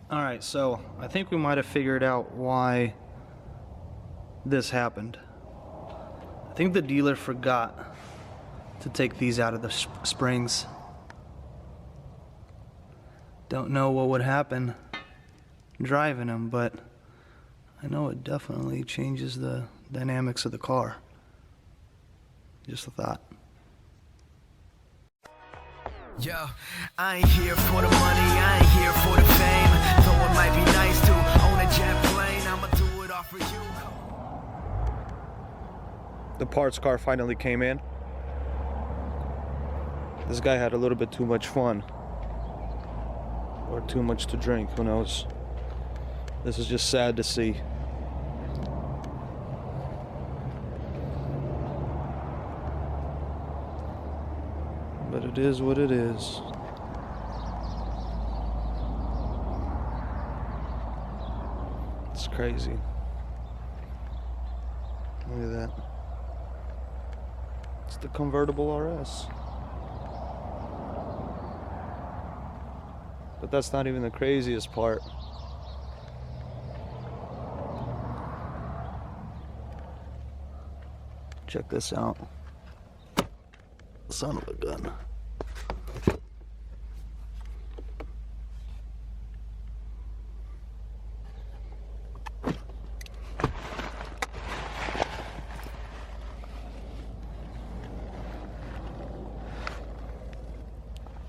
Alright, so I think we might have figured out why this happened. I think the dealer forgot to take these out of the springs. Don't know what would happen driving them, but I know it definitely changes the dynamics of the car. Just a thought. Yo, I ain't here for the money, I ain't here for the fame. Though it might be nice to own a jet plane, I'ma do it all for you. The parts car finally came in. This guy had a little bit too much fun. Or too much to drink, who knows? This is just sad to see. But it is what it is. It's crazy. Look at that. It's the convertible RS. But that's not even the craziest part. Check this out. Son of a gun.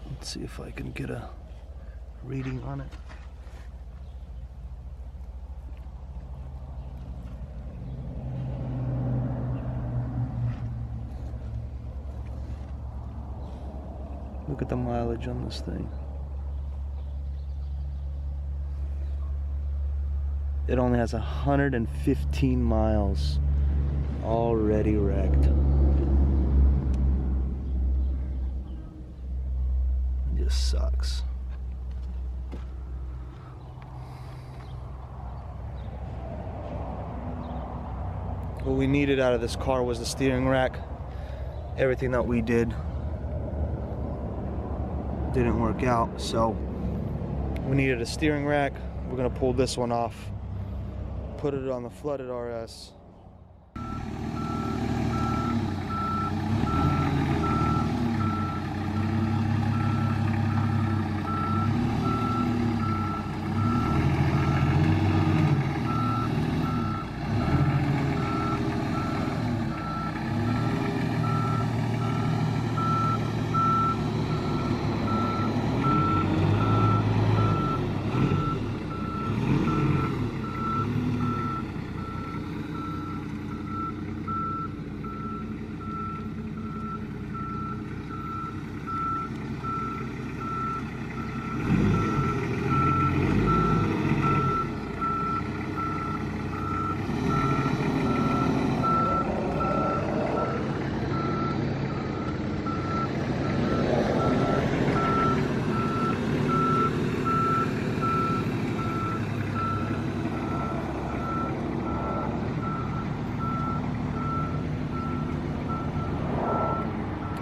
Let's see if I can get a reading on it. Look at the mileage on this thing. It only has 115 miles. Already wrecked. It just sucks. What we needed out of this car was the steering rack. Everything that we did didn't work out, so we needed a steering rack. We're gonna pull this one off, put it on the flooded RS.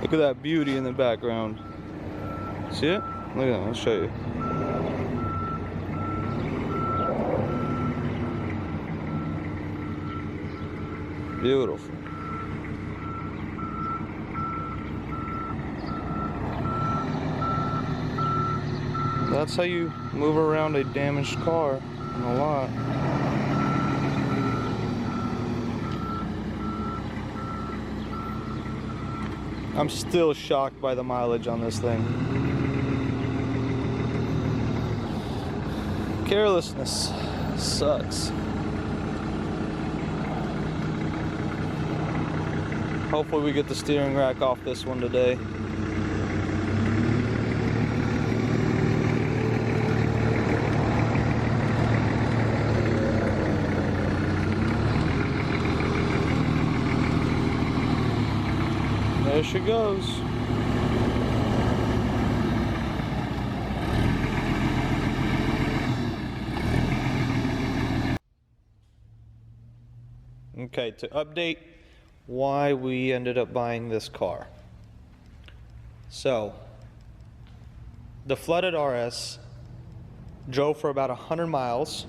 Look at that beauty in the background. See it? Look at that, I'll show you. Beautiful. That's how you move around a damaged car in a lot. I'm still shocked by the mileage on this thing. Carelessness sucks. Hopefully we get the steering rack off this one today. There she goes. Okay, to update why we ended up buying this car. So, the flooded RS drove for about 100 miles,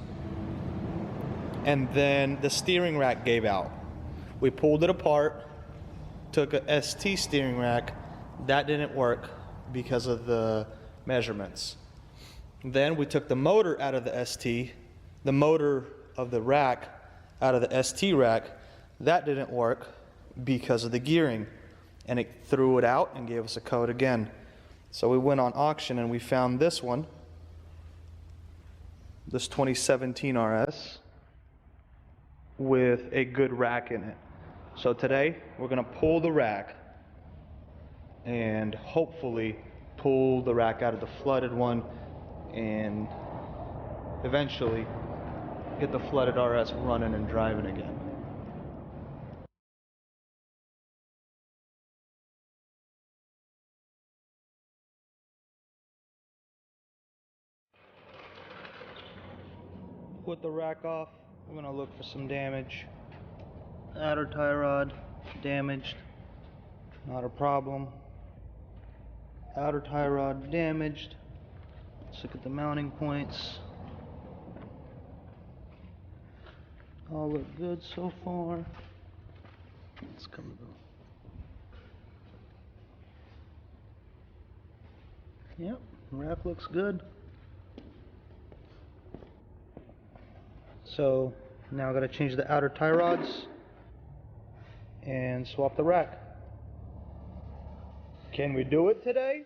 and then the steering rack gave out. We pulled it apart, took a ST steering rack. That didn't work because of the measurements. Then we took the motor out of the ST, the motor of the rack out of the ST rack. That didn't work because of the gearing, and it threw it out and gave us a code again. So we went on auction and we found this one, this 2017 RS, with a good rack in it. So today we're gonna pull the rack and hopefully pull the rack out of the flooded one and eventually get the flooded RS running and driving again. Put the rack off, we're gonna look for some damage. Outer tie rod damaged, not a problem. Outer tie rod damaged. Let's look at the mounting points. All look good so far. Let's come to. Yep, rack looks good. So now I gotta change the outer tie rods and swap the rack. Can we do it today?